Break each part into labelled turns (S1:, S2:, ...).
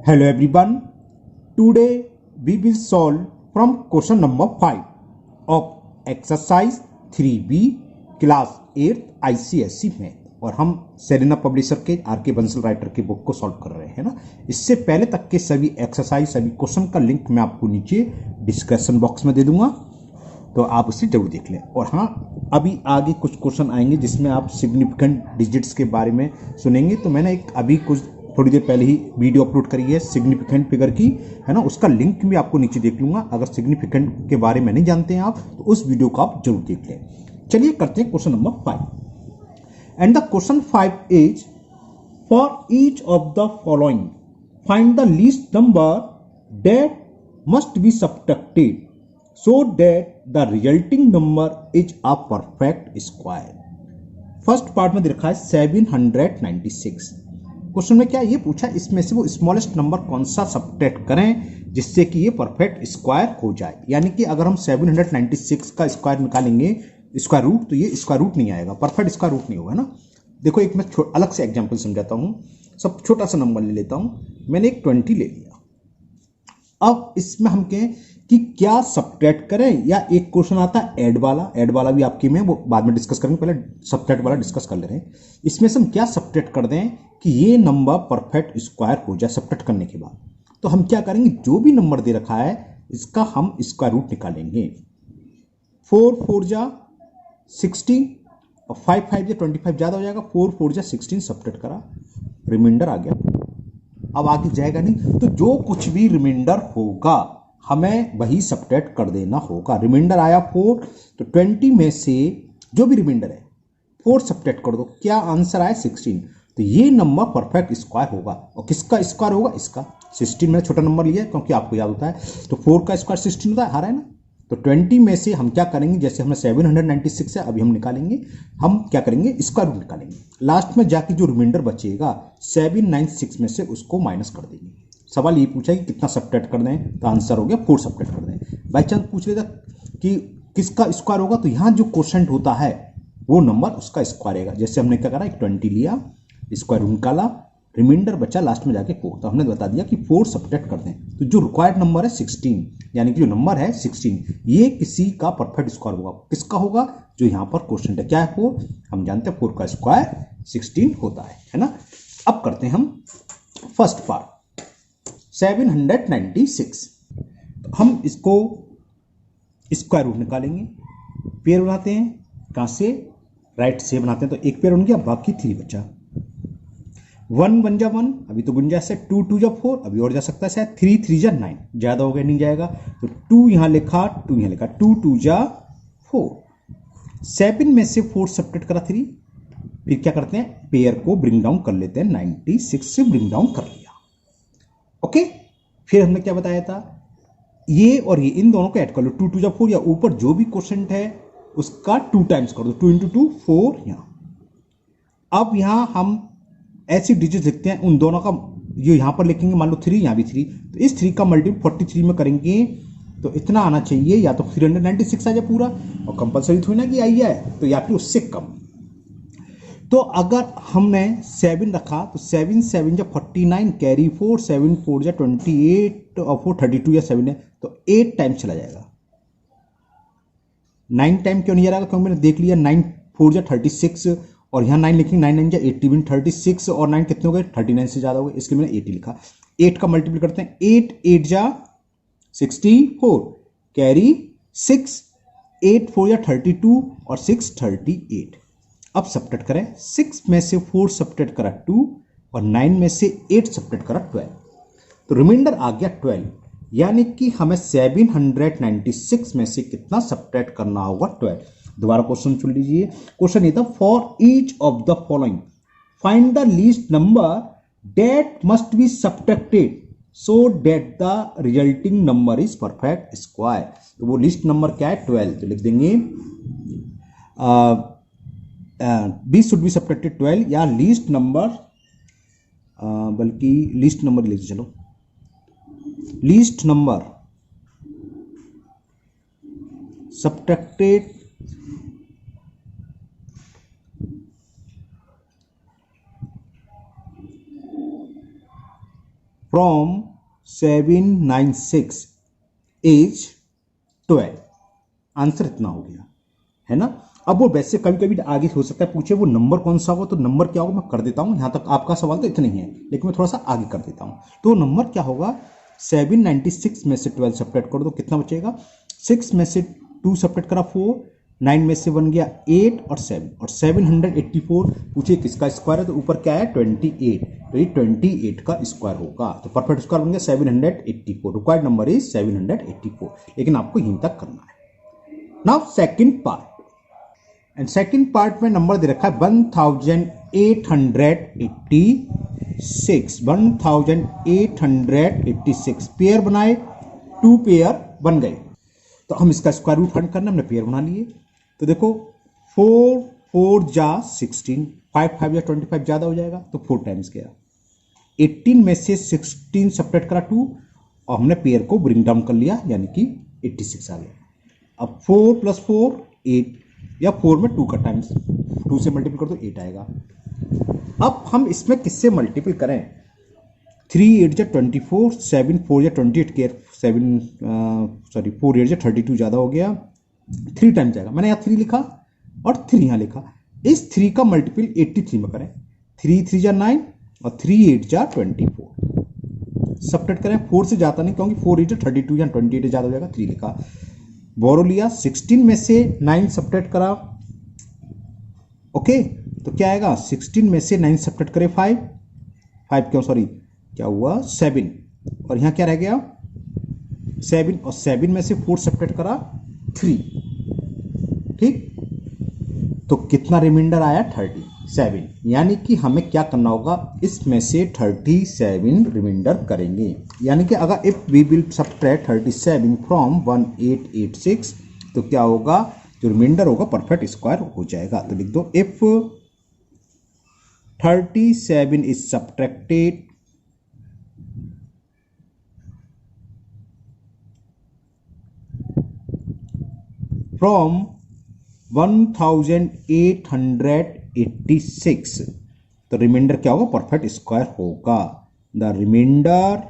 S1: Hello everyone. Today we will solve from question number 5 of exercise 3B class 8 ICSE में। और हम Serena publisher के R K. Bansal writer की book को solve कर रहे हैं ना। इससे पहले तक के सभी एक्सरसाइज सभी क्वेश्चन का लिंक मैं आपको नीचे डिस्क्रिप्शन बॉक्स में दे दूंगा, तो आप उसे जरूर देख लें। और हाँ, अभी आगे कुछ क्वेश्चन आएंगे जिसमें आप सिग्निफिकेंट डिजिट्स के बारे में सुनेंगे। तो मैंने एक अभी कुछ थोड़ी देर पहले ही वीडियो अपलोड करी है सिग्निफिकेंट फिगर की, है ना। उसका लिंक भी आपको नीचे देख लूंगा। अगर सिग्निफिकेंट के बारे में नहीं जानते हैं आप तो उस वीडियो को आप जरूर देख लें। चलिए करते हैं question number 5। And the question 5 is for each of the following find the least number that must be subtracted so that the resulting number is a perfect square। First part में दे रखा है 796। क्वेश्चन में क्या ये पूछा, इसमें से वो स्मॉलेस्ट नंबर कौन सा सब्ट्रैक्ट करें जिससे कि ये परफेक्ट स्क्वायर हो जाए। यानी कि अगर हम 796 का स्क्वायर निकालेंगे स्क्वायर रूट, तो ये स्क्वायर रूट नहीं आएगा, परफेक्ट स्क्वायर रूट नहीं होगा ना। देखो एक मैं अलग से एग्जांपल समझाता हूँ। सब छोटा सा नंबर ले लेता हूँ। मैंने एक 20 ले लिया। अब इसमें हम कहें कि क्या सब्ट्रैक्ट करें, या एक क्वेश्चन आता है ऐड वाला भी आपकी में वो बाद में डिस्कस करेंगे, पहले सब्ट्रैक्ट वाला डिस्कस कर ले रहे हैं। इसमें से हम क्या सब्ट्रैक्ट कर दें कि ये नंबर परफेक्ट स्क्वायर हो जाए सब्ट्रैक्ट करने के बाद। तो हम क्या करेंगे, जो भी नंबर दे रखा है इसका हम स्क्वायर रूट निकालेंगे। 4 4 जा 16 और 5 5 जा 25 ज्यादा हो जाएगा। 4 4 जा 16 सब्ट्रैक्ट करा, रिमाइंडर आ गया। अब आगे जाएगा नहीं, तो जो कुछ भी रिमाइंडर होगा हमें वही सब्ट्रैक्ट कर देना होगा। रिमाइंडर आया 4, तो 20 में से जो भी रिमाइंडर है 4 सब्ट्रैक्ट कर दो। क्या आंसर आया 16। तो ये नंबर परफेक्ट स्क्वायर होगा। और किसका स्क्वायर होगा, इसका। 16 मैंने छोटा नंबर लिया क्योंकि आपको याद होता है। तो 4 का स्क्वायर 16 होता है, हारा है ना। तो 20 में से हम क्या करेंगे, जैसे हमने 796 है अभी हम निकालेंगे, हम क्या करेंगे स्क्वायर रूट निकालेंगे। लास्ट में जाके जो रिमाइंडर बचेगा 796 में से उसको माइनस कर देंगे। सवाल ये पूछा कि कितना सब्ट्रैक्ट कर दें, तो आंसर हो गया 4 सब्ट्रैक्ट कर दें। बाई चांस पूछ लेता कि किसका स्क्वायर होगा, तो यहां जो क्वोशंट होता है वो नंबर उसका स्क्वायर रहेगा। जैसे हमने क्या करा, एक 20 लिया, स्क्वायर रूट निकाला, रिमाइंडर बचा लास्ट में जाके 4, तो हमने बता दिया कि 4 सब्ट्रैक्ट कर दें। तो जो रिक्वायर्ड नंबर है 16, यानी कि जो नंबर है 16, ये किसी का परफेक्ट स्क्वायर होगा। किसका होगा, जो यहां पर क्वेश्चन है। क्या है 4, हम जानते हैं 4 का स्क्वायर 16 होता है ना। अब करते हैं हम फर्स्ट पार्ट 796। तो हम इसको स्क्वायर रूट निकालेंगे। पेयर बनाते हैं, कहां से, राइट से बनाते हैं। तो एक पेयर बन गया, बाकी 3 बचा। 1 1 जा 1, अभी तो गुंजाइश है। 2 2 जा 4, अभी और जा सकता है शायद। 3 3 जा 9, ज्यादा हो गया नहीं जाएगा। तो 2 यहां लिखा, 2 यहां लिखा, 2 2 जा 4। 7 में से 4 सब्ट्रैक्ट करा 3। फिर क्या करते हैं, पेयर को ब्रिंग डाउन कर लेते हैं। 96 से ब्रिंग डाउन कर लिया। ओके, फिर हमने क्या बताया था, ये और ये इन दोनों को ऐड कर लो। 2 2 जा 4, या ऊपर जो भी क्वोशंट है उसका 2 टाइम्स कर दो। 2 × 2 4 यहां। अब यहां हम ऐसी डिजिट लिखते हैं उन दोनों का, जो यहां पर लिखेंगे, मान लो 3 यहां भी 3, तो इस 3 का मल्टीपल 43 में करेंगे तो इतना आना चाहिए, या तो 396 आ जाए पूरा, और कंपलसरी थोड़ी ना कि आई है, तो या फिर उससे कम। तो अगर हमने 7 रखा तो 7 7 जा 49, कैरी 4, 7 4 जा 28 और 4 32 या 7 है, तो 8 टाइम चला जाएगा। 9 टाइम क्यों नहीं जा रहा, क्योंकि मैंने देख लिया 9 4 जा 36, और यहाँ 9 लिखेंगे, 9 9 जा 80, 36 और 9 कितने हो गए, 39 से ज्यादा हो गए, इसलिए मैंने 80 लिखा। 8 का मल्टीपल करते हैं, 8 8 जा 64, कैरी 6, 8 4 जा 32 और 6 38। अब सब्ट्रैक्ट करें, 6 में से 4 सब्ट्रैक्ट करा 2, और 9 में से 8 सब्ट्रैक्ट करा 12, तो रिमाइंडर आ गया 12। यानी कि हमें 796 में से कितना सब्ट्रैक्ट करना होगा, 12। दोबारा क्वेश्चन सुन लीजिए। क्वेश्चन ये था, for each of the following find the least number that must be subtracted so that the resulting number is perfect square. तो वो लिस्ट नंबर क्या है, 12। तो लिख देंगे बी शुड बी सब्ट्रैक्टेड 12, या लीस्ट नंबर, बल्कि लीस्ट नंबर लिख, चलो least number subtracted from 796 is 12। Answer इतना हो गया, है ना। अब वो वैसे कभी कभी आगे हो सकता है पूछे वो नंबर कौन सा होगा, तो नंबर क्या होगा मैं कर देता हूं। यहां तक आपका सवाल तो इतना ही है, लेकिन मैं थोड़ा सा आगे कर देता हूं। तो नंबर क्या होगा, 796 में से 12 सब्ट्रैक्ट कर दो, कितना बचेगा, 6 में से 2 सब्ट्रैक्ट करा 4, 9 में से 1 गया 8 और 7, और 784 पूछे किसका स्क्वायर है, तो ऊपर क्या है 28, तो ये 28 का स्क्वायर होगा। तो परफेक्ट स्क्वायर बन गया 784। रिक्वायर्ड नंबर इज 784, लेकिन आपको यहीं तक करना है। Now second part, and second part में नंबर दे रखा है 1886। 1886 पेयर बनाए, 2 पेयर बन गए, तो हम इसका स्क्वायर रूट फाइंड करना, हमने पेयर बना लिए। तो देखो 4 4 जा 16, 5 5 जा 25 ज्यादा हो जाएगा, तो 4 टाइम्स गया। 18 में से 16 सब्ट्रैक्ट करा 2, और हमने पेयर को ब्रिंग डाउन कर लिया, यानी कि 86 आ गया। अब 4 + 4 8, या 4 में 2 का टाइम्स 2 से मल्टीपल कर दो 8 आएगा। अब हम इसमें किससे मल्टीपल करें, 3 8 जा 24, 7 4 जा 28 केयर 4 8 जा 32 ज़्यादा हो गया, 3 टाइम्स जाएगा। मैंने यहाँ 3 लिखा और 3 यहाँ लिखा। इस 3 का मल्टीपल 83 में करें, 3 3 जा 9 और 3 8 जा 24। सब्ट्रैक्ट करें, 4 से जाता नहीं क्योंकि 4 8 जा 32 या 28 ज़्यादा हो जाएगा, 3 लिखा। बोरो लिया, 16 में से 9 सब्ट्रैक्ट करा, ओके, तो क्या आएगा, 16 में से 9 सब्ट्रैक्ट करे 5 क्यों, सॉरी क्या हुआ 7, और यहाँ क्या रह गया 7, और 7 में से 4 सब्ट्रैक्ट करा 3, ठीक, तो कितना रिमाइंडर आया 37। यानी कि हमें क्या करना होगा, इसमें से 37 रिमाइंडर करेंगे। यानी कि अगर if we will subtract 37 from 1886, तो क्या होगा, जो रिमाइंडर होगा परफेक्ट स्क्वायर हो जाएगा। तो लिख दो, इफ 37 इज सब्ट्रैक्टेड फ्रॉम 1886, तो रिमाइंडर क्या होगा, परफेक्ट स्क्वायर होगा। The remainder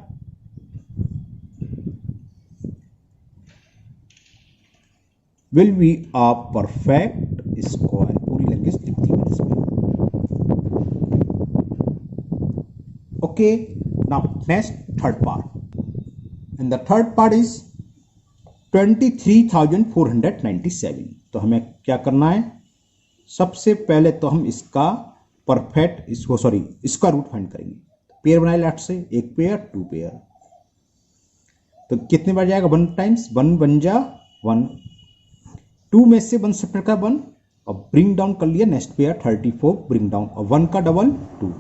S1: will be a perfect square. पूरी लैंग्वेज लिखती है इसमें, okay. Now next third part, and the third part is 23,497। तो हमें क्या करना है, सबसे पहले तो हम इसका परफेक्ट इसका रूट फाइंड करेंगे। पेयर बनाए लेफ्ट से, 1 पेयर 2 पेयर, तो कितने बार जाएगा, 1 टाइम्स, 1 बन जा 1, 2 में से 1 सब्ट्रैक्ट कर 1 और ब्रिंग डाउन कर लिया, नेक्स्ट पेयर 34 ब्रिंग डाउन, और 1 का डबल 2,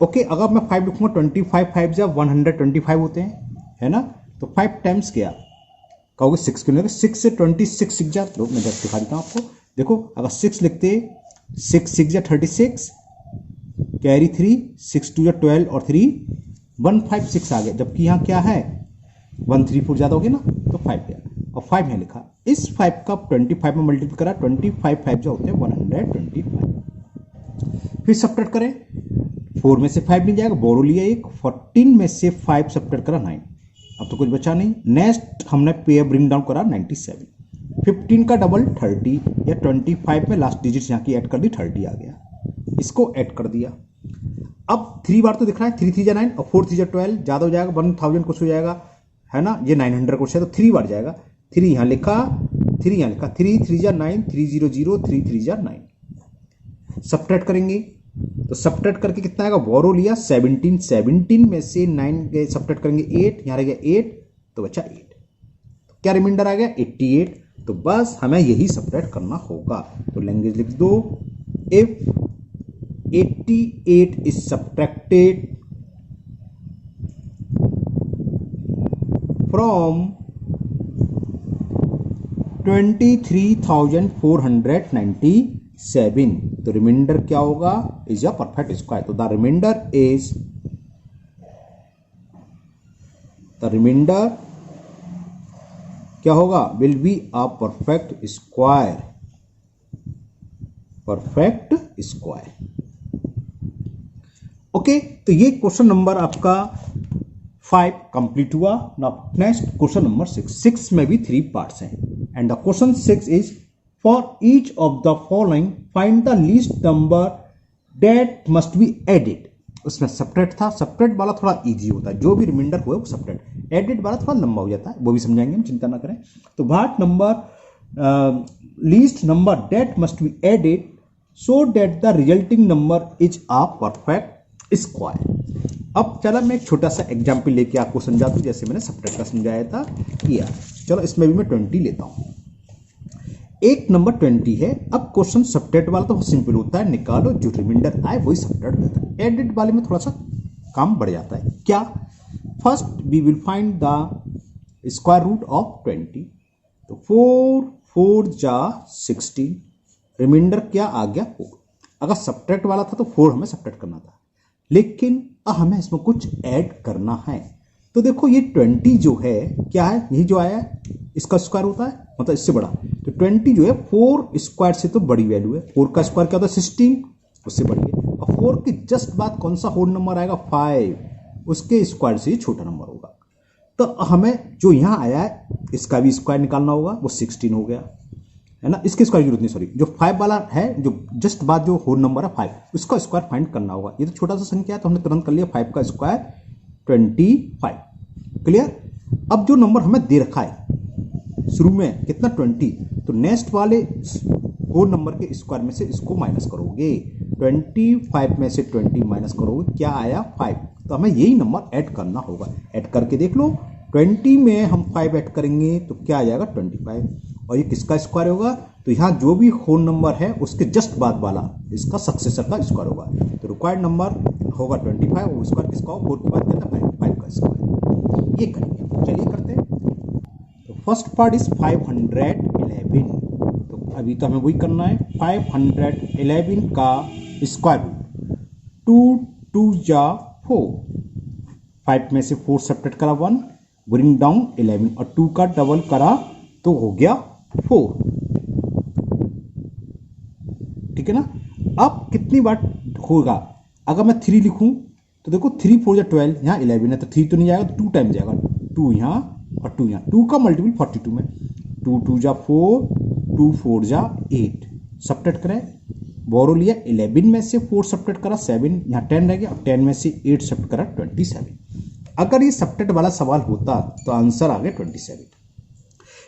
S1: ओके। अगर मैं 5 लिखूंगा 25 5 जा 125 होते हैं, है ना, तो 5 टाइम्स गया, कहोगे 6 क्यों नहीं, 6 से 26 सीख जा, लो मैं जब दिखा देता हूँ आपको। देखो अगर 6 लिखते, 6 6 जा 36, कैरी 3, 6 2 जा 12 और 3 156 आ गया, जबकि यहाँ क्या है 134 ज़्यादा हो गया ना, तो 5 गया, और 5 यहाँ लिखा। इस 5 का 25 में मल्टीप्लाई करा, 25 5 जो होते हैं 125। फिर सब्ट्रैक्ट करें, 4 में से 5 नहीं जाएगा, बोरो लिया 1, 14 में से 5 सब्ट्रैक्ट करा 9, अब तो कुछ बचा नहीं। नेक्स्ट हमने पेयर ब्रिंग डाउन करा 97, 15 का डबल 30, या 25 में लास्ट डिजिट यहाँ की ऐड कर दी 30 आ गया, इसको ऐड कर दिया। अब 3 बार तो दिख रहा है, 3 3 जा 9 और 4 3 जा 12 ज़्यादा हो जाएगा, 1000 कुछ हो जाएगा, है ना, ये 900 कुछ है, तो 3 बार जाएगा, 3 यहाँ लिखा, 3 यहाँ लिखा, 3 3 जा 9, 3 0 0, 3 3 जा 9। सब्ट्रैक्ट करेंगे, तो सब्ट्रैक्ट करके कितना आएगा, बोरो लिया 17, 17 में से 9 गए, सब्ट्रैक्ट करेंगे 8, यहाँ रह गया 8, तो बचा 8, तो क्या रिमाइंडर आ गया 88। तो बस हमें यही सब्ट्रैक्ट करना होगा, तो लैंग्वेज लिख दो, इफ 88 इज सब्ट्रैक्टेड फ्रॉम 23,497, तो रिमाइंडर क्या होगा, इज अ परफेक्ट स्क्वायर। तो द रिमाइंडर क्या होगा, will be a perfect square, perfect square, okay. तो ये क्वेश्चन नंबर आपका 5 कंप्लीट हुआ। नाउ नेक्स्ट क्वेश्चन नंबर 6 में भी 3 पार्ट्स हैं and the question 6 is for each of the following find the least number that must be added. उसमें separate था, separate वाला थोड़ा इजी होता है, जो भी रिमाइंडर हुआ वो सेपरेट, एडेड वाला थोड़ा लंबा हो जाता है, वो भी समझाएंगे हम, चिंता ना करें। तो what number least number that must be added so that the resulting number is a perfect square. अब चलो मैं एक छोटा सा एग्जाम्पल लेके आपको समझा दूं, जैसे मैंने सेपरेट का समझाया था किया। चलो इसमें भी मैं 20 लेता हूं। एक नंबर 20 है। अब क्वेश्चन सेपरेट वाला तो बहुत सिंपल होता है, निकालो जो रिमाइंडर आए वही सेपरेट होता है। एडेड वाले में थोड़ा सा काम बढ़ जाता है। क्या? First we will find the square root of 20। तो 4 4 जा 16, रिमाइंडर क्या आ गया 4। अगर सेपरेट वाला था तो 4 हमें सेपरेट करना था, लेकिन अब हमें इसमें कुछ ऐड करना है। तो देखो ये 20 जो है क्या है, यही जो आया है इसका स्क्वायर होता है, मतलब इससे बड़ा। तो 20 जो है 4 स्क्वायर से तो बड़ी वैल्यू है। 4 का स्क्वायर क्या होता है 16, उससे बड़ी है। और 4 की जस्ट बाद कौन सा होल नंबर आएगा 5, उसके स्क्वायर से छोटा नंबर होगा। तो हमें जो यहां आया है इसका भी स्क्वायर निकालना होगा, वो 16 हो गया है ना। इसके स्क्वायर की जरूरत नहीं, सॉरी, जो 5 वाला है, जो जस्ट बाद जो होल नंबर है 5, उसका स्क्वायर फाइंड करना होगा। ये तो छोटा सा संख्या है तो हमने तुरंत कर लिया, 5 का स्क्वायर 25। क्लियर? अब जो नंबर हमें दे रखा है शुरू में कितना 20, तो नेक्स्ट वाले होल नंबर के स्क्वायर में से इसको माइनस करोगे। 25 में से 20 माइनस करोगे, क्या आया 5। तो हमें यही नंबर ऐड करना होगा। ऐड करके देख लो, 20 में हम 5 ऐड करेंगे तो क्या आ जाएगा 25। और ये किसका स्क्वायर होगा? तो यहाँ जो भी होल नंबर है उसके जस्ट बाद वाला इसका सक्सेसर का स्क्वायर होगा। तो रिक्वायर्ड नंबर होगा 25 और स्क्वायर किसका होगा 4 के बाद कहता है 5 का स्क्वायर। ये करेंगे, चलिए करते हैं। तो फर्स्ट पार्ट इज 511। तो अभी तो हमें वही करना है, 511 का स्क्वायर रूट 2 2 जा 4। 5 में से 4 सेपरेट करा 1, ब्रिंग डाउन 11 और 2 का डबल करा तो हो गया 4। ठीक है ना। अब कितनी बार होगा? अगर मैं 3 लिखूं तो देखो 3 4 जा 12, यहाँ 11 है तो 3 तो नहीं जाएगा, तो 2 टाइम जाएगा। 2 यहाँ और 2 यहाँ, 2 का मल्टीपल 42 में, 2 2 जा 4, 2 4 जा 8। सब्ट्रैक्ट करें, बोरो लिया 11 में से 4 सब्ट्रैक्ट करा 7, यहाँ 10 रह गया, 10 में से 8 सब्ट्रैक्ट करा 27। अगर ये सब्ट्रैक्ट वाला सवाल होता तो आंसर आ गया 27।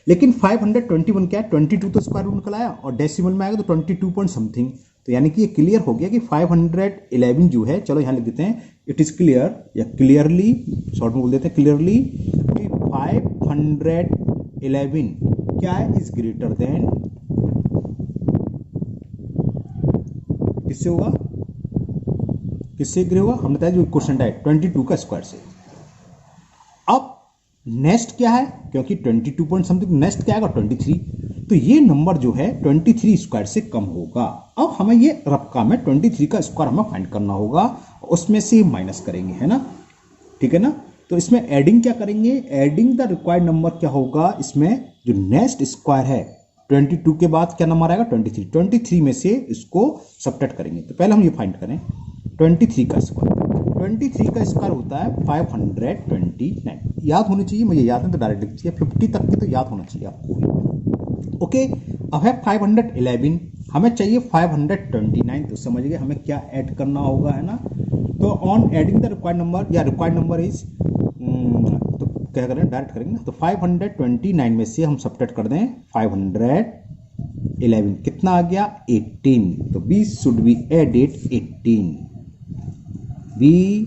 S1: लेकिन 521 क्या है, 22 तो स्क्वायर रूट निकल आया और डेसिमल में आएगा तो 22 पॉइंट समथिंग। तो यानी कि ये क्लियर हो गया कि 511 जो है, चलो यहाँ लिख देते हैं इट इज क्लियर, या क्लियरली शॉर्ट में बोल देते हैं क्लियरली कि 511 क्या है, इज ग्रेटर देन, किससे होगा, किससे ग्रे होगा, हमने बताया जो क्वेश्चन है 22 का स्क्वायर से। अब नेक्स्ट क्या है, क्योंकि 22 पॉइंट समथिंग, नेक्स्ट क्या आएगा 23। तो ये नंबर जो है 23 स्क्वायर से कम होगा। अब हमें ये रफका में 23 का स्क्वायर हमें फाइंड करना होगा, उसमें से माइनस करेंगे, है ना। ठीक है ना। तो इसमें एडिंग क्या करेंगे, एडिंग द रिक्वायर्ड नंबर क्या होगा, इसमें जो नेक्स्ट स्क्वायर है 22 के बाद क्या नंबर आएगा 23, 23 में से इसको सब्ट्रैक्ट करेंगे। तो पहले हम ये फाइंड करें 23 का स्क्वायर। 23 का स्क्वायर होता है 529। याद होनी चाहिए, मुझे याद नहीं तो डायरेक्ट लिख चाहिए, 50 तक की तो याद होना चाहिए आपको। ओके, अब है 511, हमें चाहिए 529। तो समझ गए हमें क्या ऐड करना होगा, है ना। तो on adding the required number, या रिक्वायर्ड नंबर इज, तो क्या करें डायरेक्ट करेंगे ना। तो 529 में से हम सब्ट्रैक्ट कर दें 511, कितना आ गया 18। तो B should be added 18, B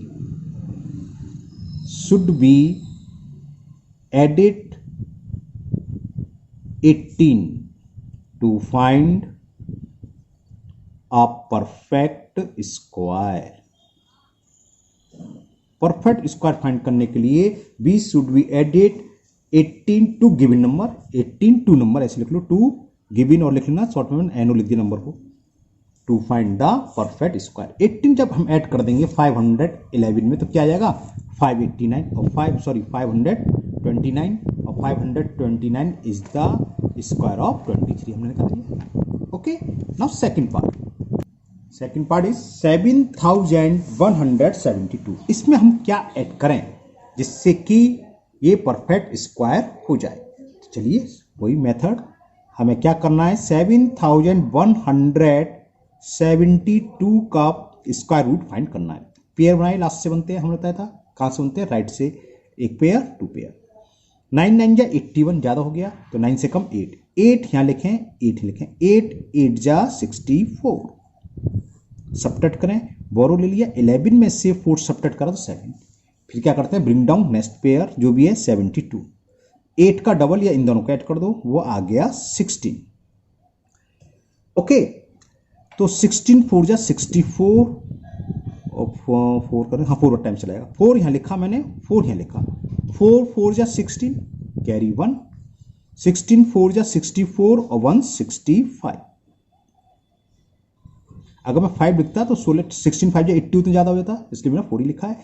S1: should be added 18 to find a perfect square. Perfect square find करने के लिए B should be added 18 to given number, 18 to number ऐसे लिख लो, टू गिवन और लिख लेना शॉर्ट में एनो लिख दिया नंबर को, to find the perfect square. 18 जब हम ऐड कर देंगे 511 में तो क्या आ जाएगा 589 और 529 और 529 इज द स्क्वायर ऑफ 23 हमने निकाल दिया। Okay, now second part is 7172। इसमें हम क्या ऐड करें, जिससे कि ये परफेक्ट स्क्वायर हो जाए। तो चलिए वही मेथड, हमें क्या करना है, 7172 का स्क्वायर रूट फाइंड करना है। पेयर बनाए लास्ट से बनते हैं, हमने बताया था कहाँ से बनते हैं, राइट से एक पेयर, टू पेयर। 9 9 जा 81 ज़्यादा हो गया, तो 9 से कम 8, 8 यहाँ लिखें, 8 लिखें, 8 8 जा 64, सब्ट्रैक्ट करें, बोरो ले लिया, 11 में से 4 सब्ट्रैक्ट करा तो 7, फिर क्या करते हैं, ब्रिंग डाउन नेक्स्ट पेयर जो भी है 72, 8 का डबल या इन दोनों को ऐड कर दो, वो आ गया 16। ओके, तो 16 4 जा 64 और 4 करें, हाँ 4 टाइम चलाएगा, 4 यहाँ लिखा मैंने, 4 यहाँ लिखा, 4 4 जा 16 कैरी 1, 16 4 जा 64 और 1 65। अगर मैं 5 लिखता तो 16 5 जा 82 तो ज्यादा हो जाता, इसलिए मैंने 4 ही लिखा है।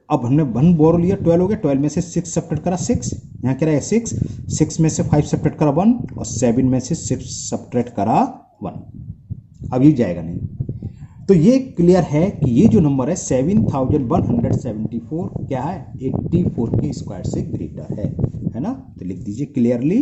S1: अब हमने 1 बोरो लिया, 12 हो गया, 12 में से 6 सब्ट्रैक्ट करा 6, यहाँ क्या रहेगा 6, 6 में से 5 सब्ट्रैक्ट करा 1 और 7 में से 6 सब्ट्रैक्ट करा 1। अब ये जाएगा नहीं, तो ये क्लियर है कि ये जो नंबर है 7174 क्या है, 84 के स्क्वायर से ग्रेटर है ना। तो लिख दीजिए क्लियरली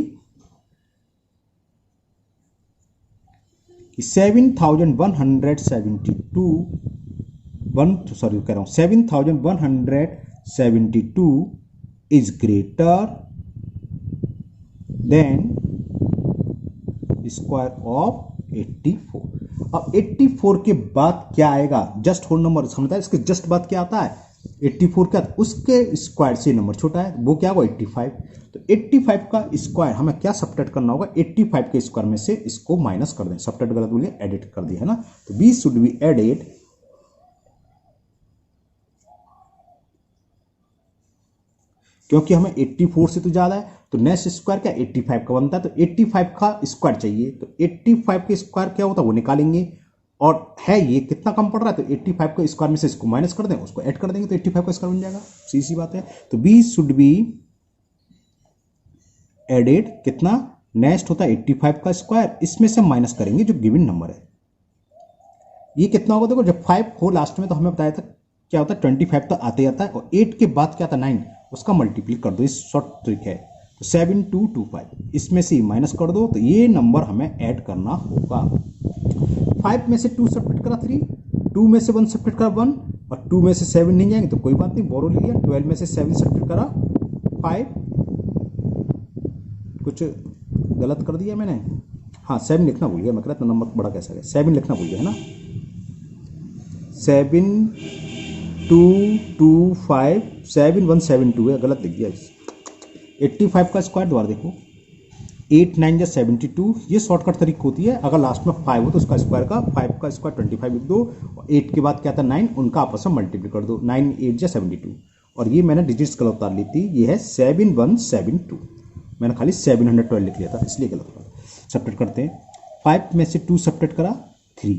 S1: कि 7172 is greater than square of 84। अब 84 के बाद क्या आएगा, जस्ट होल नंबर समझता है, इसके जस्ट बाद क्या आता है 84 का, उसके स्क्वायर से नंबर छोटा है, वो क्या होगा 85। तो 85 का स्क्वायर हमें क्या सब्ट्रैक्ट करना होगा, 85 के स्क्वायर में से इसको माइनस कर दें, सब्ट्रैक्ट गलत बोलिए, एडिट कर दिया है ना। तो बी शुड बी एडेड क्योंकि हमें 84 से तो ज्यादा है, तो नेक्स्ट स्क्वायर क्या 85 का बनता है, तो 85 का स्क्वायर चाहिए, तो 85 के स्क्वायर क्या होता है वो निकालेंगे, और है ये कितना कम पड़ रहा है, तो 85 का स्क्वायर में से इसको माइनस कर दें, उसको ऐड कर देंगे तो 85 का स्क्वायर बन जाएगा, सीधी बात है। तो बी शुड बी एडेड कितना, नेक्स्ट होता है 85 का स्क्वायर, इसमें से माइनस करेंगे जो गिवन नंबर है, ये कितना होगा, देखो जब 5 हो लास्ट में तो हमें बताया था क्या होता है 25 तो आते जाता है, और 8 के बाद क्या आता है 9, उसका मल्टीप्लाई कर दो, इस शॉर्ट ट्रिक है। तो 7225 इसमें से माइनस कर दो, तो ये नंबर हमें ऐड करना होगा। 5 में से 2 सब्ट्रैक्ट करा 3, 2 में से 1 सब्ट्रैक्ट करा 1 और 2 में से 7 नहीं जाएंगे तो कोई बात नहीं, बोरो ले लिया, 12 में से 7 सब्ट्रैक्ट करा 5, कुछ गलत कर दिया मैंने, हाँ 7 लिखना भूल गया, मैं कह रहा था नंबर बड़ा कैसा है, 7 लिखना भूल गया है ना, 7225 7172 है, गलत लिख दिया। 85 का स्क्वायर दोबारा देखो, 8 9 जा 72, ये शॉर्टकट तरीका होती है, अगर लास्ट में 5 हो तो उसका स्क्वायर का 5 का स्क्वायर 25 लिख दो, और 8 के बाद क्या था 9, उनका आपस में मल्टीप्लाई कर दो, 9 8 जा 72, और ये मैंने डिजिट्स गलत उतार ली थी, ये है 7172, मैंने खाली 712 लिख लिया था इसलिए गलत हुआ। सब्ट्रैक्ट करते हैं, 5 में से 2 सब्ट्रैक्ट करा 3,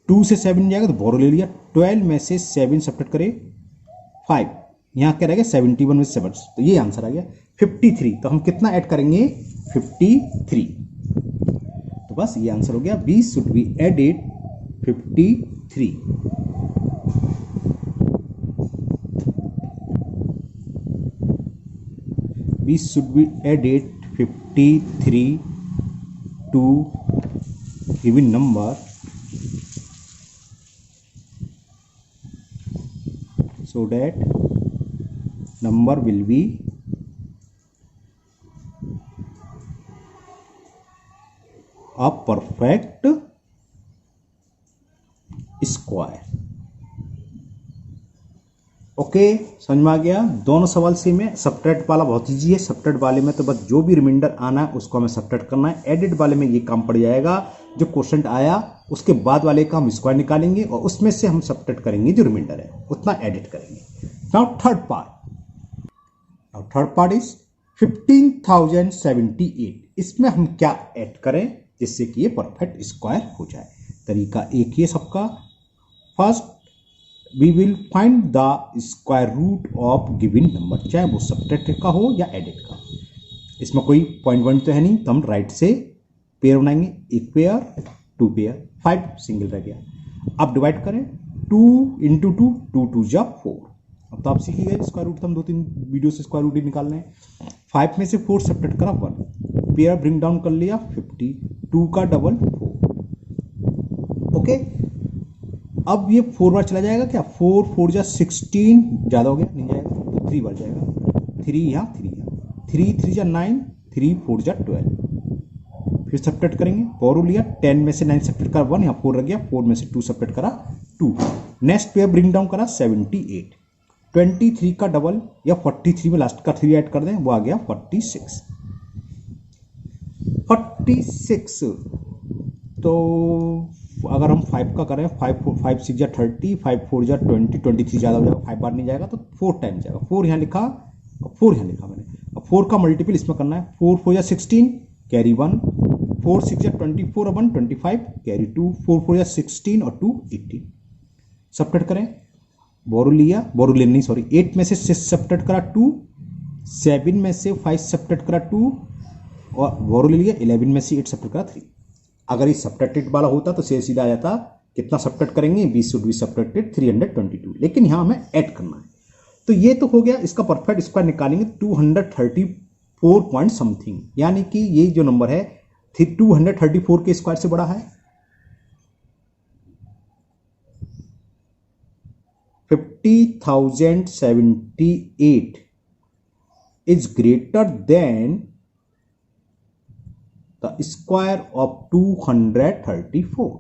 S1: 2 से 7 जाएगा तो बोरो ले लिया, 12 में से 7 सब्ट्रैक्ट करे 5, यहाँ क्या रहेगा 71 में 7, तो ये आंसर आ गया 53। तो हम कितना ऐड करेंगे 53, तो बस ये आंसर हो गया, B should be added 53। B should be added 53 to given number so that number will be a perfect square। Okay, समझ में आ गया, दोनों सवाल सेम है। सब्ट्रैक्ट वाला बहुत ईजी है, सब्ट्रैक्ट वाले में तो बस जो भी रिमाइंडर आना है उसको हमें सब्ट्रैक्ट करना है, एडिट वाले में ये काम पड़ जाएगा, जो क्वेश्चन आया उसके बाद वाले का हम स्क्वायर निकालेंगे और उसमें से हम सब्ट्रैक्ट करेंगे, जो रिमाइंडर है उतना एडिट करेंगे। नाउ थर्ड पार्ट इज 15078, इसमें हम क्या ऐड करें जिससे कि ये परफेक्ट स्क्वायर हो जाए। तरीका एक ही है सबका, first we will find the square root of given number, चाहे वो सब्ट्रैक्ट का हो या एडिट का। इसमें कोई पॉइंट तो है नहीं, तो हम राइट से पेयर बनाएंगे, एक पेयर 2 पेयर 5 सिंगल रह गया। अब डिवाइड करें, 2 × 2 2 2 जा 4, अब तो आप सीख ही गए स्क्वायर रूट, तो हम 2-3 वीडियो से स्क्वायर रूट ही निकाल रहे हैं। 5 में से 4 सब्ट्रैक्ट करा 1, पेयर ब्रिंग डाउन कर लिया 50, 2 का डबल 4। ओके, अब ये 4 बार चला जाएगा क्या, 4 4 जा 16, ज़्यादा हो गया नहीं जाएगा तो 3 बार जाएगा, 3 यहाँ 3 यहाँ, 3 3 जा 9, 3 4 जा 12। फिर सब्ट्रैक्ट करेंगे, बोरो लिया 10 में से 9 सब्ट्रैक्ट करा 1, यहाँ 4 रह गया, 4 में से 2 सब्ट्रैक्ट करा 2। नेक्स्ट पेयर ब्रिंग डाउन करा 78, 23 का डबल या 43 में लास्ट का 3 ऐड कर दें, वो आ गया 46। 46 तो अगर हम 5 का करें, 5 6 जा 30, 5 4 जा 20, 23 ज़्यादा हो जाएगा, 5 बार नहीं जाएगा तो 4 टाइम जाएगा। 4 यहाँ लिखा और 4 यहाँ लिखा मैंने। अब 4 का मल्टीपल इसमें करना है, 4 4 जा 16 कैरी 1, 4 6 जा 24 1 25 कैरी 2, 4 4 जा 16 और 2 18। सब्ट्रैक्ट करें, बोरो लिया, बोरो लेनी नहीं सॉरी, 8 में से 6 सब्ट्रैक्ट करा 2, 7 में से 5 सब्ट्रैक्ट करा 2 और बोरो ले लिया, 11 में से 8 सब्ट्रैक्ट करा 3। अगर ये सब्ट्रैक्टेड वाला होता तो सीधा आ जाता, कितना सब्ट्रैक्ट करेंगे, 20 शुड बी सब्ट्रैक्टेड 322, लेकिन यहाँ हमें ऐड करना है। तो ये तो हो गया, इसका परफेक्ट स्क्वायर निकालेंगे 234 पॉइंट समथिंग, यानी कि ये जो नंबर है 234 के स्क्वायर से बड़ा है। 50,078 is greater than the square of 234।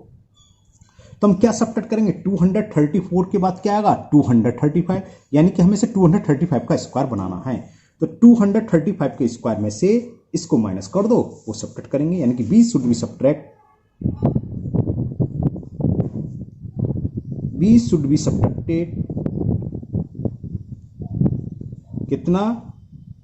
S1: तो हम क्या सब्ट्रैक्ट करेंगे, 234 के बाद क्या आएगा 235, यानी कि हमें से 235 का स्क्वायर बनाना है। तो 235 के स्क्वायर में से इसको माइनस कर दो, वो सब्ट्रैक्ट करेंगे, यानी कि b शुड बी सब्ट्रैक्टेड कितना,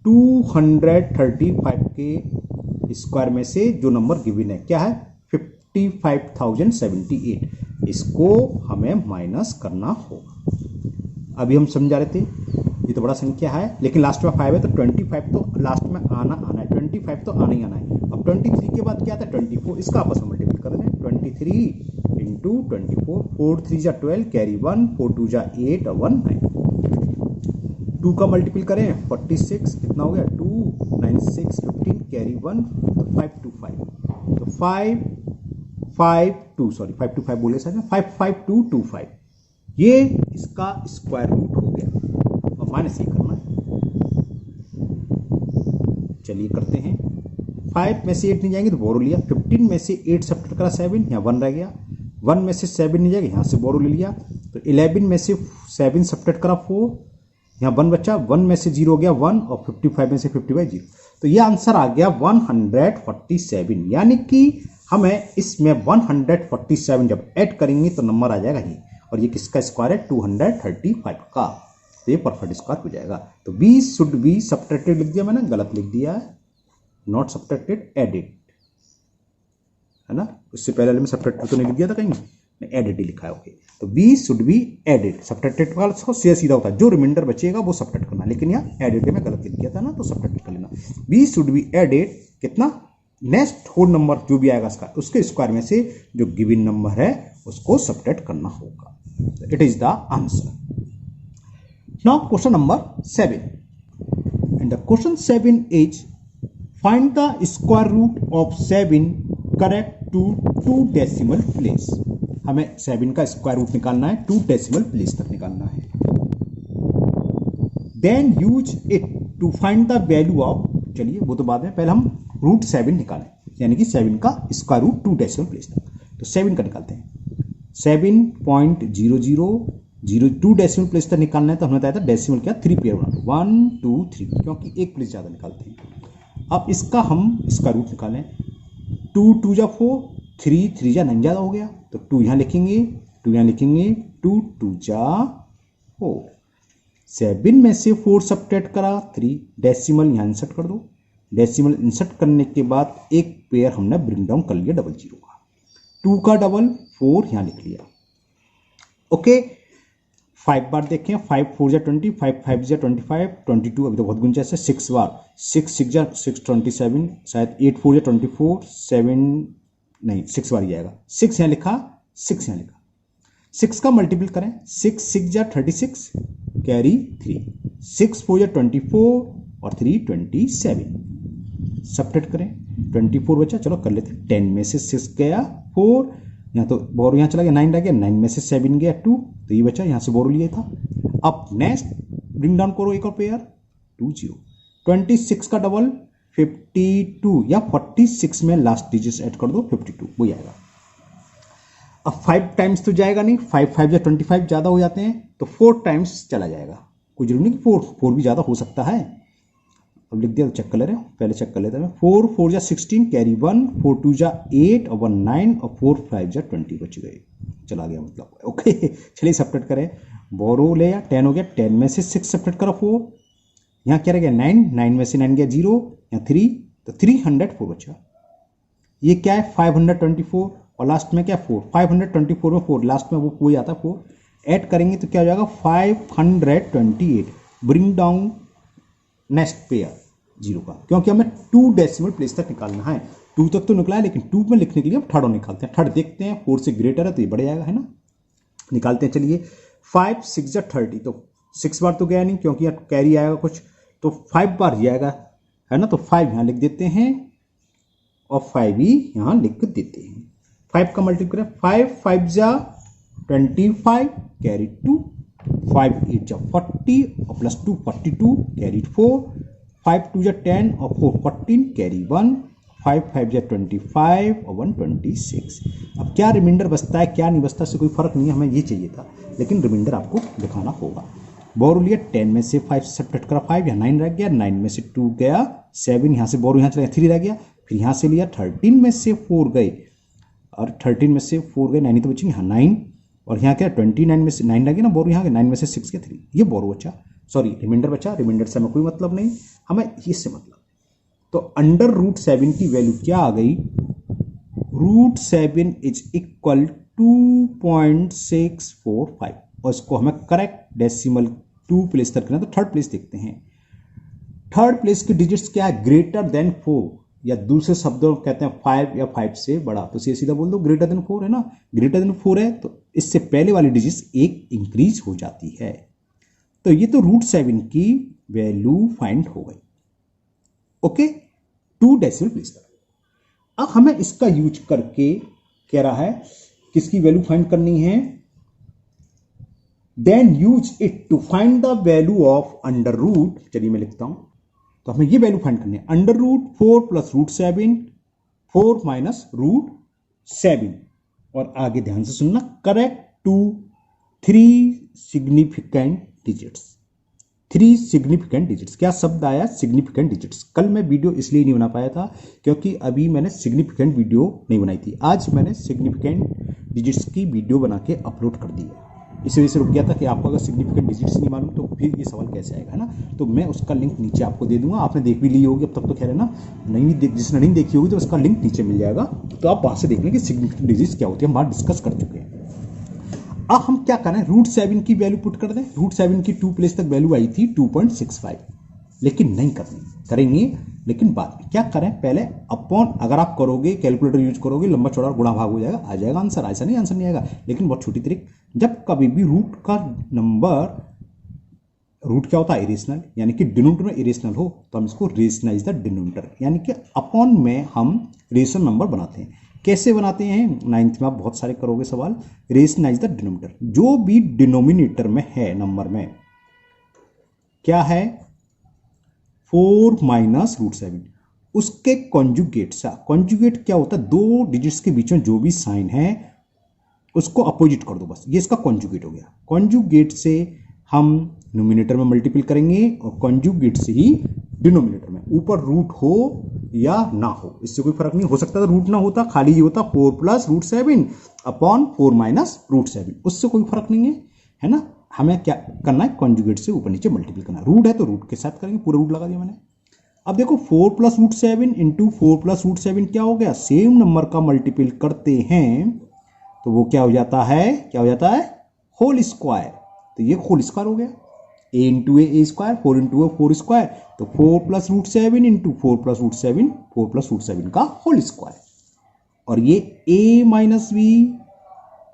S1: 235 के स्क्वायर में से जो नंबर गिवन है क्या है 55,078, इसको हमें माइनस करना होगा। अभी हम समझा रहे थे ये तो बड़ा संख्या है, लेकिन लास्ट में 5 है तो 25 तो लास्ट में आना है, 25 तो आना ही आना है। अब 23 के बाद क्या आता है 24, इसका आपस में मल्टीपल कर दें, 23 इंटू 24, 4 3 जा 12 कैरी 1, 4 2 जा 8 और 1 9। 2 का मल्टीपल करें 46, कितना हो गया 2 9 6 15 कैरी 1, तो 5 2 5, तो 5 5 2 सॉरी 5 2 5 बोले सर, 5 5 2 2 5, ये इसका स्क्वायर रूट हो गया। और माइनस ये करना है, चलिए करते हैं। 5 में से 8 नहीं जाएंगे तो बोरो लिया, 15 में से 8 सब्ट्रैक्ट करा 7, यहाँ 1 रह गया, 1 में से 7 नहीं जाएगा, यहाँ से बोरो ले लिया, तो 11 में से 7 सब्ट्रैक्ट करा 4, यहाँ 1 बचा, 1 में से 0 हो गया 1 और 55 में से 55 0, तो ये आंसर आ गया 147, यानी कि हमें इसमें 147 जब ऐड करेंगे तो नंबर आ जाएगा ये, और ये किसका स्क्वायर है 235 का, तो ये परफेक्ट स्क्वायर हो जाएगा। तो b शुड बी सब्ट्रैक्टेड लिख दिया मैंने, गलत लिख दिया है, नॉट सब्ट्रैक्टेड एडेड है ना, उससे पहले में सब्ट्रैक्टेड तो नहीं लिख दिया था कहीं, एडेड ही लिखा है। ओके, तो b should be added, subtracted का सीधा होता है जो रिमाइंडर बचेगा वो सब्ट्रैक्ट करना, लेकिन यहाँ एडेड में गलत लिख दिया था ना, तो सब्ट्रैक्ट कर लेना। b शुड बी एडेड कितना, नेक्स्ट होल नंबर जो भी आएगा इसका उसके स्क्वायर में से जो गिवन नंबर है उसको सब्ट्रैक्ट करना होगा। It is the answer. Now question number 7, and the question 7 is find the square root of 7 correct to 2 decimal place. हमें 7 का स्क्वायर रूट निकालना है, 2 डेसिमल प्लेस तक निकालना है। Then use it to find the value of, चलिए वो तो बाद में, पहले हम रूट 7 निकालें, यानी कि 7 का स्क्वायर रूट 2 डेसिमल प्लेस तक। तो 7 का निकालते हैं, 7.0002 डेसिमल प्लेस तक निकालना है, तो हमने बताया था डेसिमल क्या 3 पेयर बनाना, 1 2 3, क्योंकि एक प्लेस ज़्यादा निकालते हैं। अब इसका हम स्क्वायर रूट निकालें, 2 2 जा 4, 3 3 जा 9 ज़्यादा हो गया, तो 2 यहाँ लिखेंगे, 2 यहाँ लिखेंगे, 2 2 जा 4, 7 में से 4 सब्ट्रैक्ट करा 3, डेसिमल यहाँ इंसर्ट कर दो, डेसिमल इंसर्ट करने के बाद एक पेयर हमने ब्रिंग डाउन कर लिया 00 का, 2 का डबल 4 यहाँ लिख लिया। ओके, 5 बार देखें, 5 4 जा 20, 5 5 जा 25, 22 अभी तो बहुत गुंजाइश है, 6 बार, 6 6 जा 6 27, शायद 8 4 जा 24, 7 नहीं 6 बार ही जाएगा, 6 यहाँ लिखा, 6 यहाँ लिखा, 6 का मल्टीपल करें, 6 6 जा 36, कैरी 3, 6 4 या 24 और 3 27। सब्ट्रैक्ट करें, 24 बचा, चलो कर लेते हैं। 10 में से 6 गया 4, यहाँ तो बोरो यहाँ चला गया, 9 रह गया, 9 में से 7 गया 2, तो ये बचा, यहाँ से बोरो लिया था। अब नेक्स्ट ब्रिंग डाउन करो एक और पेयर 2 0, 26 का डबल 52 या 46 में लास्ट डिजिट ऐड कर दो 52, वो आएगा। अब 5 टाइम्स तो जाएगा नहीं, 5 5 या 25 ज़्यादा हो जाते हैं, तो 4 टाइम्स चला जाएगा। कोई जरूरी नहीं कि 4 भी ज़्यादा हो सकता है। अब लिख दिया तो चेक कर ले रहे हो, पहले चेक कर लेते हैं। 4 4 जा 16 कैरी 1, 4 2 जा 8 और 1 9 और 4 5 जा 20 बच गए, चला गया मतलब। ओके चलिए सब्ट्रैक्ट करें, बोरो ले या 10 हो गया, 10 में से 6 सब्ट्रैक्ट करो 4, यहाँ क्या रह गया 9, 9 में से 9 गया 0, यहाँ 3, तो 304 बचा। ये क्या है 524 और लास्ट में क्या 4, 524 में 4 लास्ट में वो कोई आता है 4, ऐड करेंगे तो क्या हो जाएगा 528। ब्रिंग डाउन नेक्स्ट पेयर 0 का, क्योंकि हमें 2 डेसिमल प्लेस तक निकालना है। 2 तक तो निकला है, लेकिन 2 में लिखने के लिए हम थर्ड निकालते हैं। थर्ड देखते हैं, 4 से ग्रेटर है तो ये बढ़ जाएगा, है ना। निकालते हैं, चलिए 5 6 या 30, तो 6 बार तो गया नहीं क्योंकि यहाँ कैरी आएगा कुछ, तो 5 बार जाएगा, है ना। तो 5 यहाँ लिख देते हैं और 5 ही यहाँ लिख देते हैं। 5 का मल्टीप्लाई करें, 5 5 जा 25 कैरी 2, 5 8 जा 40 और प्लस 2 42 कैरी 4, 5 2 जा 10 और 4 14 कैरी 1, 5 5 जा 25 और 1 26। अब क्या रिमाइंडर बचता है क्या नहीं बचता, से कोई फर्क नहीं है, हमें ये चाहिए था, लेकिन रिमाइंडर आपको दिखाना होगा। बोरो लिया, 10 में से 5 सब्ट्रैक्ट करा 5, यहाँ 9 रह गया, 9 में से 2 गया 7, यहाँ से बोरो यहाँ चला 3 रह गया, फिर यहाँ से लिया 13 में से 4 गए, और 13 में से 4 गए 9 तो बचेंगे, यहाँ 9, और यहाँ क्या 29 में से 9 रह गया ना बोरो, यहाँ 9 में से 6 के 3, ये बोरो बचा, सॉरी रिमाइंडर बचा। रिमाइंडर से हमें कोई मतलब नहीं, हमें इससे मतलब। तो अंडर रूट 7 की वैल्यू क्या आ गई, रूट 7 इज इक्वल 2.645, और इसको हमें करेक्ट डेसिमल 2 प्लेस तक करना, तो थर्ड प्लेस देखते हैं। थर्ड प्लेस की डिजिट्स क्या है, ग्रेटर देन 4, या दूसरे शब्दों कहते हैं 5 या 5 से बड़ा, तो सीधा बोल दो ग्रेटर देन 4 है ना। ग्रेटर देन 4 है तो इससे पहले वाली डिजिट्स एक इंक्रीज हो जाती है। तो ये तो रूट 7 की वैल्यू फाइंड हो गई। ओके, 2 डेसिमल प्लेस तक। अब हमें इसका यूज करके कह रहा है किसकी वैल्यू फाइंड करनी है, then use it to find the value of under root. चलिए मैं लिखता हूं, तो हमें ये वैल्यू फाइंड करनी है, under root 4 plus root 7, 4 minus root 7, और आगे ध्यान से सुनना, correct to 3 significant digits. 3 significant digits, क्या शब्द आया सिग्निफिकेंट डिजिट्स। कल मैं वीडियो इसलिए नहीं बना पाया था क्योंकि अभी मैंने सिग्निफिकेंट वीडियो नहीं बनाई थी, आज मैंने सिग्निफिकेंट डिजिट्स की वीडियो बना के अपलोड कर दी है। इस वजह से रुक गया था कि आपको अगर सिग्निफिकेंट डिजिट्स नहीं मालूम तो फिर ये सवाल कैसे आएगा, है ना। तो मैं उसका लिंक नीचे आपको दे दूंगा, आपने देख भी ली होगी अब तक तो, खैर है ना, नहीं जिसने नहीं देखी होगी तो उसका लिंक नीचे मिल जाएगा, तो आप वहां से देख लें कि सिग्निफिकेंट डिजिट्स क्या होती है, हम वहां डिस्कस कर चुके हैं। अब हम क्या करें, रूट 7 की वैल्यू पुट कर दें। रूट 7 की 2 प्लेस तक वैल्यू आई थी 2.65, लेकिन नहीं करनी, करेंगे लेकिन बाद में। क्या करें, पहले अपॉन, अगर आप करोगे कैलकुलेटर यूज करोगे लंबा चौड़ा गुणा भाग हो जाएगा, आ जाएगा आंसर, ऐसा नहीं आंसर नहीं आएगा, लेकिन बहुत छोटी तरीक। जब कभी भी रूट का नंबर, रूट क्या होता है इरेशनल, यानी कि डिनोमिनेटर में इरेशनल हो तो हम इसको रेशनलाइज द डिनोमिनेटर, यानी कि अपॉन में हम रेशनल नंबर बनाते हैं। कैसे बनाते हैं, 9th में आप बहुत सारे करोगे सवाल। रेशनलाइज द डिनोमिनेटर, जो भी डिनोमिनेटर में है नंबर में, क्या है 4 माइनस रूट 7, उसके कॉन्जुगेट सा। कॉन्जुगेट क्या होता है, 2 डिजिट्स के बीच में जो भी साइन है उसको अपोजिट कर दो, बस ये इसका कॉन्जुगेट हो गया। कॉन्जुगेट से हम न्यूमिनेटर में मल्टीपल करेंगे और कॉन्जुगेट से ही डिनोमिनेटर में, ऊपर रूट हो या ना हो इससे कोई फर्क नहीं, हो सकता था रूट ना होता, खाली ये होता 4 plus root 7 upon 4 minus root 7, उससे कोई फर्क नहीं है ना। हमें क्या करना है, कॉन्जुगेट से ऊपर नीचे मल्टीपल करना है। रूट है तो रूट के साथ करेंगे, पूरा रूट लगा दिया मैंने। अब देखो 4 plus root 7 into 4 plus root 7 क्या हो गया, सेम नंबर का मल्टीपल करते हैं तो वो क्या हो जाता है, क्या हो जाता है, होल स्क्वायर। तो ये होल स्क्वायर हो गया, a into A square, 4 into A 4 square, तो 4 plus root 7 into 4 plus root 7, 4 plus root 7 का होल स्क्वायर। और ये a minus B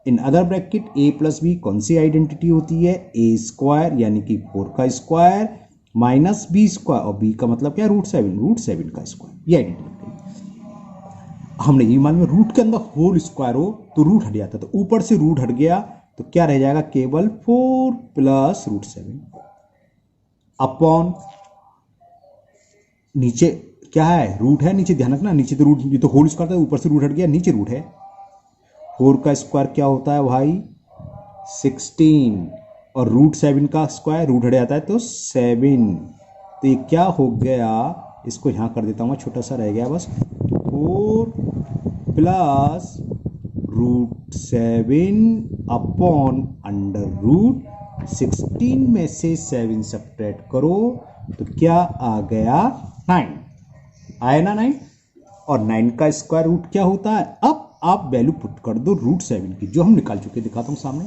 S1: in other bracket A plus B कौन सी आइडेंटिटी होती है, ए स्क्वायर यानी कि 4 का स्क्वायर माइनस बी स्क्वायर, और बी का मतलब क्या, रूट सेवन का स्क्वायर, ये आइडेंटिटी। हमने ये मान में रूट के अंदर होल स्क्वायर हो तो रूट हट जाता है, तो ऊपर से रूट हट गया तो क्या रह जाएगा, केवल 4 प्लस रूट 7 अपॉन नीचे क्या है, रूट है नीचे, ध्यान रखना नीचे तो रूट, ये तो होल स्क्वायर था, ऊपर से रूट हट गया, नीचे रूट है। 4 का स्क्वायर क्या होता है भाई 16, और रूट 7 का स्क्वायर रूट हट जाता है तो 7, तो ये क्या हो गया, इसको यहां कर देता हूं, छोटा सा रह गया बस, 4 plus root 7 upon under root 16 में से 7 सब्ट्रैक्ट करो तो क्या आ गया 9, आया ना 9, और 9 का स्क्वायर रूट क्या होता है, अब आप वैल्यू पुट कर दो रूट 7 की, जो हम निकाल चुके, दिखाता हूं सामने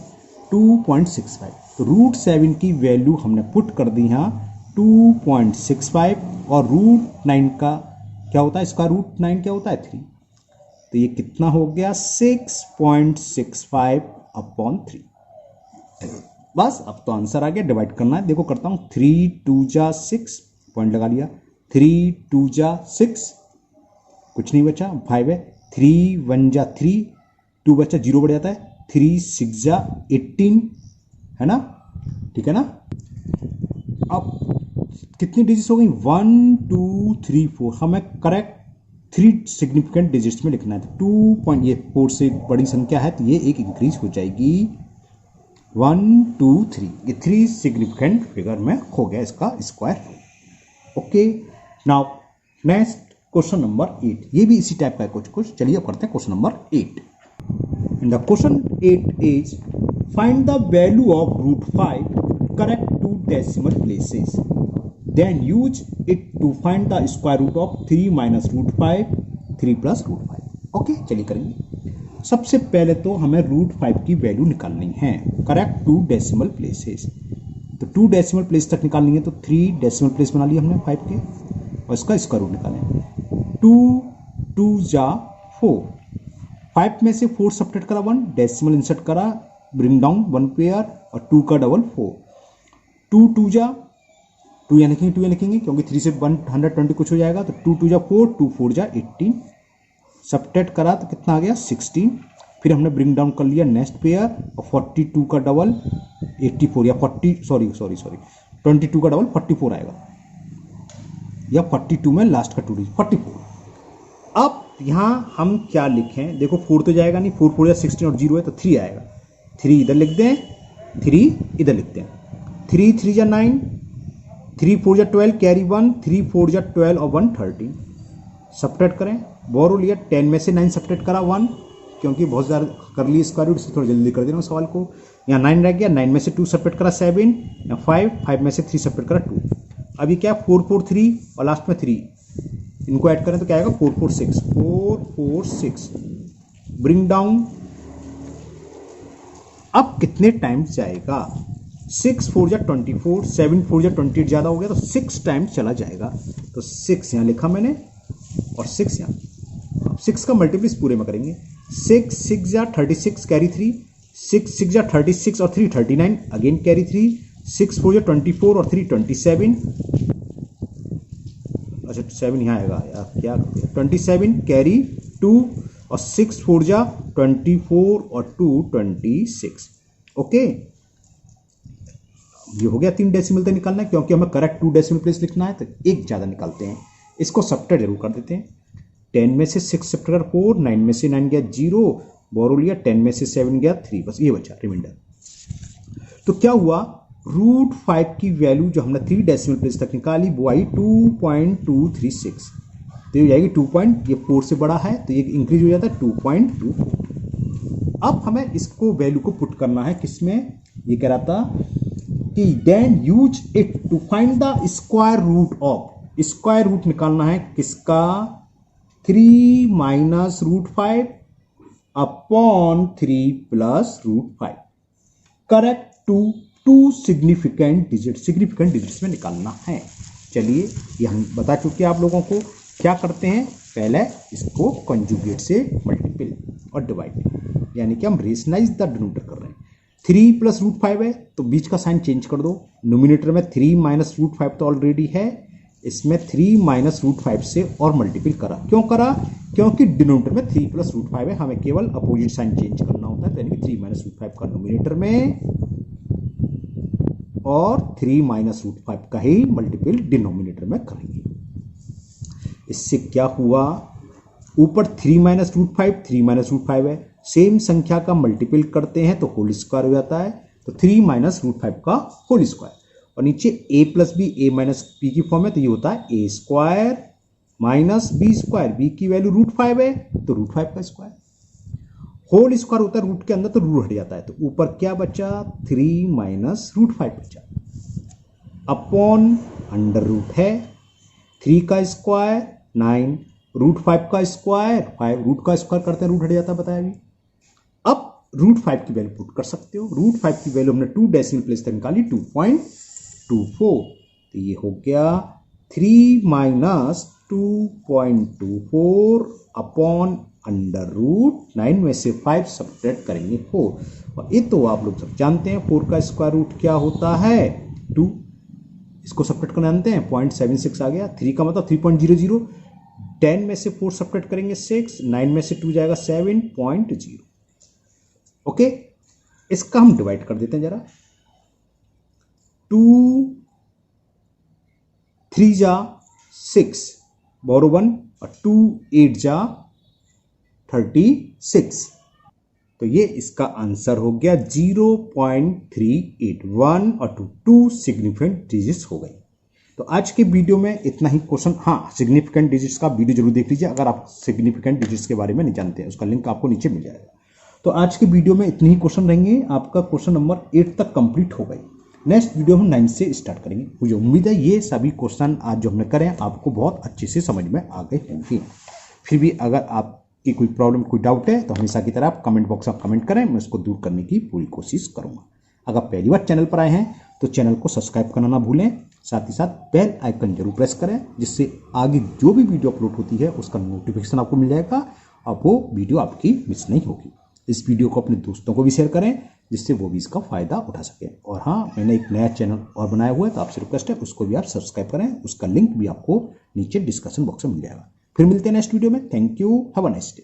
S1: 2.65, तो रूट 7 की वैल्यू हमने पुट कर दी यहां 2.65, और रूट 9 का क्या होता है, इसका रूट 9 क्या होता है 3, तो ये कितना हो गया 6.65 अपॉन 3। बस अब तो आंसर आ गया, डिवाइड करना है, देखो करता हूं, 3 2 जा 6, पॉइंट लगा लिया, 3 2 जा 6, कुछ नहीं बचा, 5 है, 3 1 जा 3, 2 बचा, 0 बढ़ जाता है, 3 6 जा 18, है ना, ठीक है ना। अब कितनी डिजिट्स हो गई, 1 2 3 4, हमें करेक्ट 3 सिग्निफिकेंट डिजिट्स में लिखना है, तो 2 ये 4 से बड़ी संख्या है तो ये एक इंक्रीज हो जाएगी, 1 2 3, ये 3 सिग्निफिकेंट फिगर में हो गया इसका square. Okay, now next question number 8, ये भी इसी टाइप का है कुछ, चलिए अब करते हैं question number 8। And the question 8 is find the value of root 5 correct to decimal places, then use it to find the square root of 3 minus root 5, 3 plus root 5। Okay, चलिए करेंगे। सबसे पहले तो हमें रूट 5 की वैल्यू निकालनी है, correct to decimal places, तो 2 डेसिमल प्लेस तक निकालनी है, तो 3 डेसिमल प्लेस बना लिए हमने 5 के, और इसका स्क्वायर रूट निकालें, 2 2 जा 4, 5 में से 4 सब्ट्रैक्ट करा, 1 डेसिमल इंसर्ट करा, ब्रिंग डाउन 1 पेयर, और 2 का डबल 4, 2 2 जा 2 यहाँ लिखेंगे, 2 यहाँ लिखेंगे क्योंकि 3 से 120 कुछ हो जाएगा, तो 2 2 जा 4, 2 4 जा 18, सब्ट्रैक्ट करा तो कितना आ गया 16, फिर हमने ब्रिंग डाउन कर लिया नेक्स्ट पेयर, और 42 का डबल 84, या 40 सॉरी 22 का डबल 44 आएगा, या 42 में लास्ट का 2 डिजिट 44। अब यहां हम क्या लिखें, देखो 4 तो जाएगा नहीं, 4 4 या 16 और 0 है तो 3 आएगा, 3 इधर लिख दें, 3 इधर लिखते हैं, 3 3 जा 9, 3 4 जा 12, कैरी 1, 3 4 जा 12 और 1 13, सब्ट्रैक्ट करें, बोरो लिया, 10 में से 9 सब्ट्रैक्ट करा 1, क्योंकि बहुत ज़्यादा कर ली स्क्वायर रूट, इससे थोड़ा जल्दी कर दे रहा हूँ सवाल को, यहाँ 9 रह गया, 9 में से 2 सब्ट्रैक्ट करा 7, या 5 में से 3 सब्ट्रैक्ट करा 2, अभी क्या 4 4 3 और लास्ट में 3, इनको ऐड करें तो क्या आएगा 4 4 6, 4 4 6, ब्रिंग डाउन, अब कितने टाइम्स जाएगा, 6 4 जा 24, 7 4 जा 28 ज़्यादा हो गया तो 6 टाइम्स चला जाएगा, तो 6 यहाँ लिखा मैंने और 6 यहाँ, 6 का मल्टीप्लिस पूरे में करेंगे, 6 6 जा 36 कैरी 3, 6 6 जा 36 और 3 39, अगेन कैरी 3, 6 4 जा 24 और 3 27, अच्छा 7 यहाँ आएगा यार, क्या 27 कैरी 2, और 6 4 जा 24 और 2 26। ओके, ये हो गया 3 डेसिमल तक निकालना है, क्योंकि हमें करेक्ट 2 डेसिमल प्लेस लिखना है तो एक ज़्यादा निकालते हैं, इसको सब्ट्रैक्ट जरूर कर देते हैं, 10 में से 6 सब्ट्रैक्ट 4, 9 में से 9 गया 0, बोरो लिया, 10 में से 7 गया 3, बस ये बचा रिमाइंडर। तो क्या हुआ, रूट 5 की वैल्यू जो हमने 3 डेसिमल प्लेस तक निकाली वो आई 2.236, तो ये हो जाएगी 2 पॉइंट, ये 4 से बड़ा है तो ये इंक्रीज हो जाता है 2.24। अब हमें इसको वैल्यू को पुट करना है किसमें, ये कह रहा था कि then use it to find the square root of, square root निकालना है किसका, 3 minus root 5 upon 3 plus root 5, correct to significant digits में निकालना है। चलिए ये हम बता चुके हैं आप लोगों को, क्या करते हैं पहले इसको कंजुगेट से मल्टीपल और डिवाइड, यानी कि हम रेशनाइज द डिनोमिनेटर कर रहे हैं। 3 प्लस रूट 5 है तो बीच का साइन चेंज कर दो। नोमिनेटर में 3 माइनस रूट 5 तो ऑलरेडी है, इसमें 3 माइनस रूट 5 से और मल्टीपल करा। क्यों करा? क्योंकि डिनोमिनेटर में 3 प्लस रूट 5 है, हमें केवल अपोजिट साइन चेंज करना होता है, तो यानी कि 3 माइनस रूट 5 का नोमिनेटर में और 3 माइनस रूट 5 का ही मल्टीपल डिनोमिनेटर में करेंगे। इससे क्या हुआ, ऊपर 3 माइनस रूट 5 3 माइनस रूट 5 है, सेम संख्या का मल्टीपल करते हैं तो होल स्क्वायर हो जाता है, तो 3 माइनस रूट 5 का होल स्क्वायर, और नीचे a plus B a minus B की फॉर्म है तो ये होता है a square minus B square. B की वैल्यू रूट 5 है तो रूट 5 का स्क्वायर, होल स्क्वायर होता है रूट के अंदर तो रूट हट जाता है, तो ऊपर क्या बचा 3 माइनस रूट 5 बचा, अपॉन अंडर रूट है 3 का स्क्वायर 9 रूट 5 का स्क्वायर 5, रूट का स्क्वायर करते हैं रूट हट जाता है, बताया अभी। अब रूट 5 की वैल्यू पुट कर सकते हो, रूट 5 की वैल्यू हमने 2 डेसिमल प्लेस तक निकाली 2.24, तो ये हो गया 3 माइनस 2.24 अपॉन अंडर रूट 9 में से 5 सब्ट्रैक्ट करेंगे 4, और ये तो आप लोग सब जानते हैं 4 का स्क्वायर रूट क्या होता है 2, इसको सब्ट्रैक्ट करना जानते हैं 0.76 आ गया, 3 का मतलब 3.00, 10 में से 4 सब्ट्रैक्ट करेंगे 6, 9 में से 2 जाएगा 7.0। ओके, इसका हम डिवाइड कर देते हैं जरा, 2 3 जा 6 बोरो 1 और 2 8 जा 36, तो ये इसका आंसर हो गया 0.381 और 2 सिग्निफिकेंट डिजिट्स हो गई। तो आज के वीडियो में इतना ही क्वेश्चन। हाँ, सिग्निफिकेंट डिजिट्स का वीडियो जरूर देख लीजिए अगर आप सिग्निफिकेंट डिजिट्स के बारे में नहीं जानते हैं, उसका लिंक आपको नीचे मिल जाएगा। तो आज के वीडियो में इतने ही क्वेश्चन रहेंगे, आपका क्वेश्चन नंबर 8 तक कंप्लीट हो गई। नेक्स्ट वीडियो हम 9 से स्टार्ट करेंगे। मुझे उम्मीद है ये सभी क्वेश्चन आज जो हमने करे आपको बहुत अच्छे से समझ में आ गए होंगे। फिर भी अगर आपकी कोई प्रॉब्लम कोई डाउट है तो हमेशा की तरह आप कमेंट बॉक्स में कमेंट करें, मैं उसको दूर करने की पूरी कोशिश करूंगा। अगर पहली बार चैनल पर आए हैं तो चैनल को सब्सक्राइब करना ना भूलें, साथ ही साथ बेल आइकन जरूर प्रेस करें, जिससे आगे जो भी वीडियो अपलोड होती है उसका नोटिफिकेशन आपको मिल जाएगा और वो वीडियो आपकी मिस नहीं होगी। इस वीडियो को अपने दोस्तों को भी शेयर करें जिससे वो भी इसका फ़ायदा उठा सकें। और हाँ, मैंने एक नया चैनल और बनाया हुआ है तो आपसे रिक्वेस्ट है उसको भी आप सब्सक्राइब करें, उसका लिंक भी आपको नीचे डिस्कशन बॉक्स में मिल जाएगा। फिर मिलते हैं नेक्स्ट वीडियो में। Thank you, have a nice day.